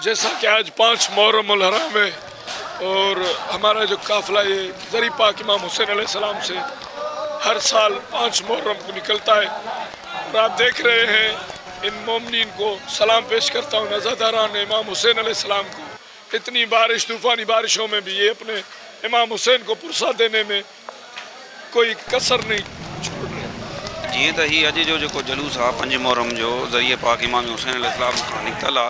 جیسا کہ آج 5 محرم الحرام ہے اور ہمارا جو قافلہ یہ زری پاک امام حسین علیہ السلام سے ہر سال 5 محرم کو نکلتا ہے، اور آپ دیکھ رہے ہیں ان مومنین کو سلام پیش کرتا ہوں عزاداران امام حسین علیہ السلام کو۔ اتنی بارش، طوفانی بارشوں میں بھی یہ اپنے امام حسین کو پرسا دینے میں کوئی کسر نہیں چھوڑ رہے۔ جی تو ہی اج جو جلوس ہے 5 محرم جو ذریعے پاک امام حسین علیہ السلام کا نکتل ہے،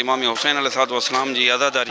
امام حسین علیہ السلام کی عزاداری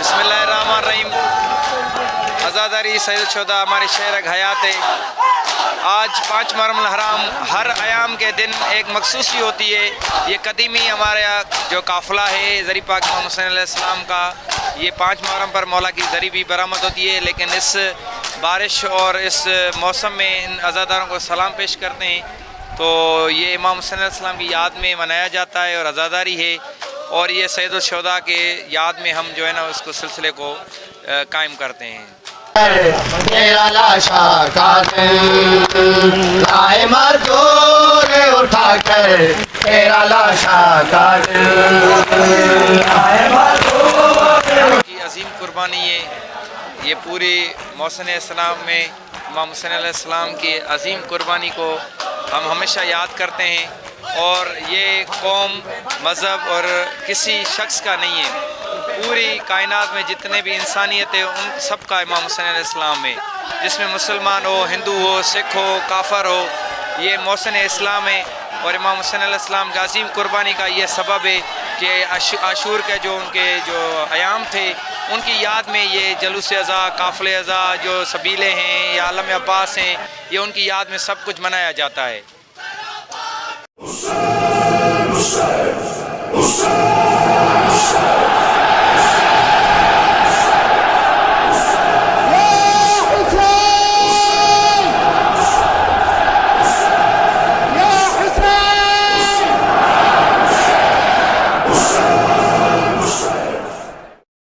بسم اللہ الرحمن الرحیم۔ عزاداری سید الشہداء ہمارے شہر حیات ہے۔ آج 5 محرم الحرام ہر ایام کے دن ایک مخصوصی ہوتی ہے۔ یہ قدیمی ہمارا جو قافلہ ہے زری پاک امام حسین علیہ السلام کا، یہ 5 محرم پر مولا کی زری بھی برآمد ہوتی ہے، لیکن اس بارش اور اس موسم میں ان عزاداروں کو سلام پیش کرتے ہیں تو یہ امام حسین علیہ السلام کی یاد میں منایا جاتا ہے اور عزاداری ہے، اور یہ سید الشہداء کے یاد میں ہم جو ہے نا اس کو سلسلے کو قائم کرتے ہیں۔ تیرا لاشا کاٹیں لائے مزدور اٹھا کر، تیرا لاشا کاٹیں لائے مزدور کی عظیم قربانی ہے۔ یہ پوری محسن اسلام میں امام حسین علیہ السلام کی عظیم قربانی کو ہم ہمیشہ یاد کرتے ہیں، اور یہ قوم، مذہب اور کسی شخص کا نہیں ہے، پوری کائنات میں جتنے بھی انسانیت ہے ان سب کا امام حسین علیہ السلام ہے، جس میں مسلمان ہو، ہندو ہو، سکھ ہو، کافر ہو، یہ محسن اسلام ہے۔ اور امام حسین علیہ السلام کی عظیم قربانی کا یہ سبب ہے کہ عاشور کے جو ان کے جو ایام تھے ان کی یاد میں یہ جلوس ازا، قافلے ازا، جو سبیلے ہیں یا عالم عباس ہیں، یہ ان کی یاد میں سب کچھ منایا جاتا ہے۔